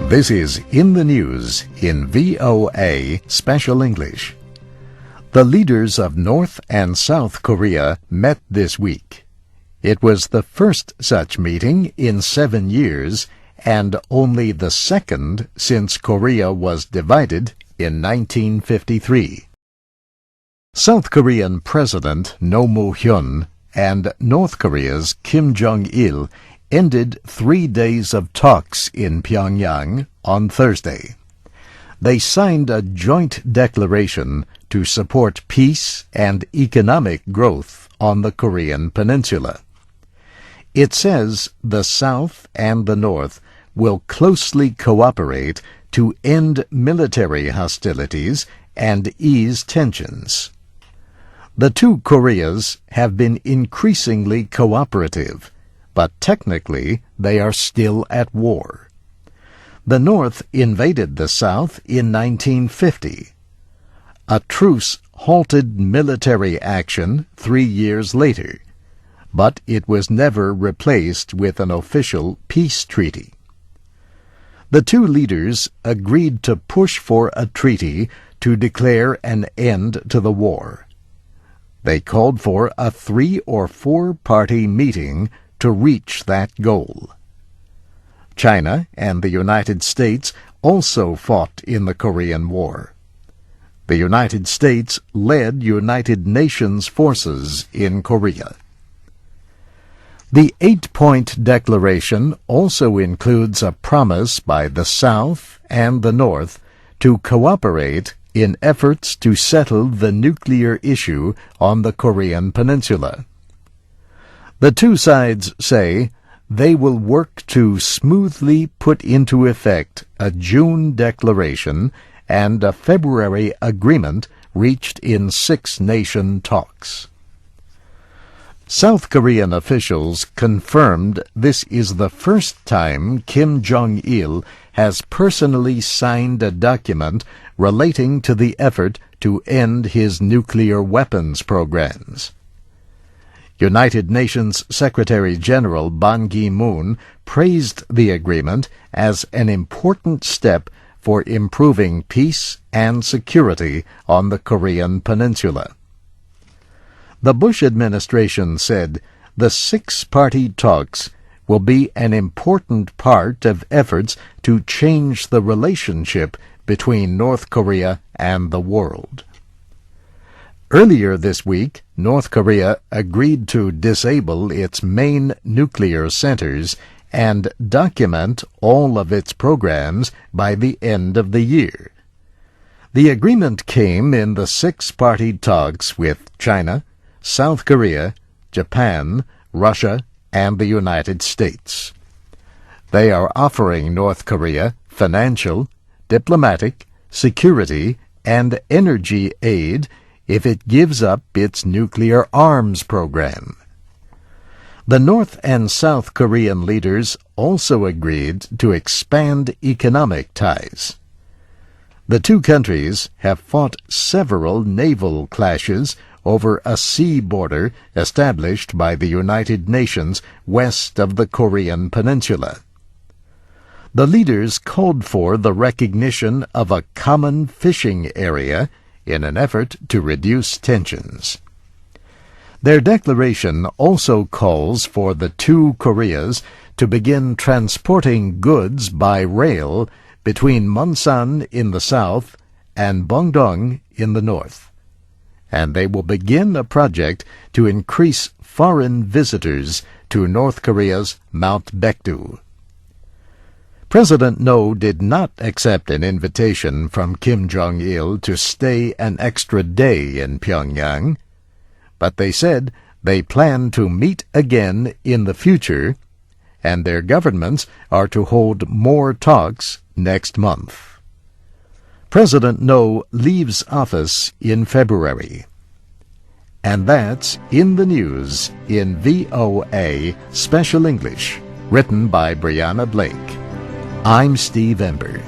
This is In the News in VOA Special English. The leaders of North and South Korea met this week. It was the first such meeting in 7 years and only the second since Korea was divided in 1953. South Korean President Roh Moo-hyun and North Korea's Kim Jong-il ended 3 days of talks in Pyongyang on Thursday. They signed a joint declaration to support peace and economic growth on the Korean peninsula. It says the South and the North will closely cooperate to end military hostilities and ease tensions. The two Koreas have been increasingly cooperative, but technically they are still at war. The North invaded the South in 1950. A truce halted military action 3 years later, but it was never replaced with an official peace treaty. The two leaders agreed to push for a treaty to declare an end to the war. They called for a 3- or 4-party meeting to reach that goal. China and the United States also fought in the Korean War. The United States led United Nations forces in Korea. The 8-point declaration also includes a promise by the South and the North to cooperate in efforts to settle the nuclear issue on the Korean peninsula. The two sides say they will work to smoothly put into effect a June declaration and a February agreement reached in 6-nation talks. South Korean officials confirmed this is the first time Kim Jong-il has personally signed a document relating to the effort to end his nuclear weapons programs. United Nations Secretary-General Ban Ki-moon praised the agreement as an important step for improving peace and security on the Korean peninsula. The Bush administration said the 6-party talks will be an important part of efforts to change the relationship between North Korea and the world. Earlier this week, North Korea agreed to disable its main nuclear centers and document all of its programs by the end of the year. The agreement came in the 6-party talks with China, South Korea, Japan, Russia, and the United States. They are offering North Korea financial, diplomatic, security, and energy aid if it gives up its nuclear arms program. The North and South Korean leaders also agreed to expand economic ties. The two countries have fought several naval clashes over a sea border established by the United Nations west of the Korean peninsula. The leaders called for the recognition of a common fishing area in an effort to reduce tensions. Their declaration also calls for the two Koreas to begin transporting goods by rail between Munsan in the south and Bongdong in the north, and they will begin a project to increase foreign visitors to North Korea's Mount Baekdu. President Roh did not accept an invitation from Kim Jong-il to stay an extra day in Pyongyang, but they said they plan to meet again in the future, and their governments are to hold more talks next month. President Roh leaves office in February. And that's In the News in VOA Special English, written by Brianna Blake. I'm Steve Ember.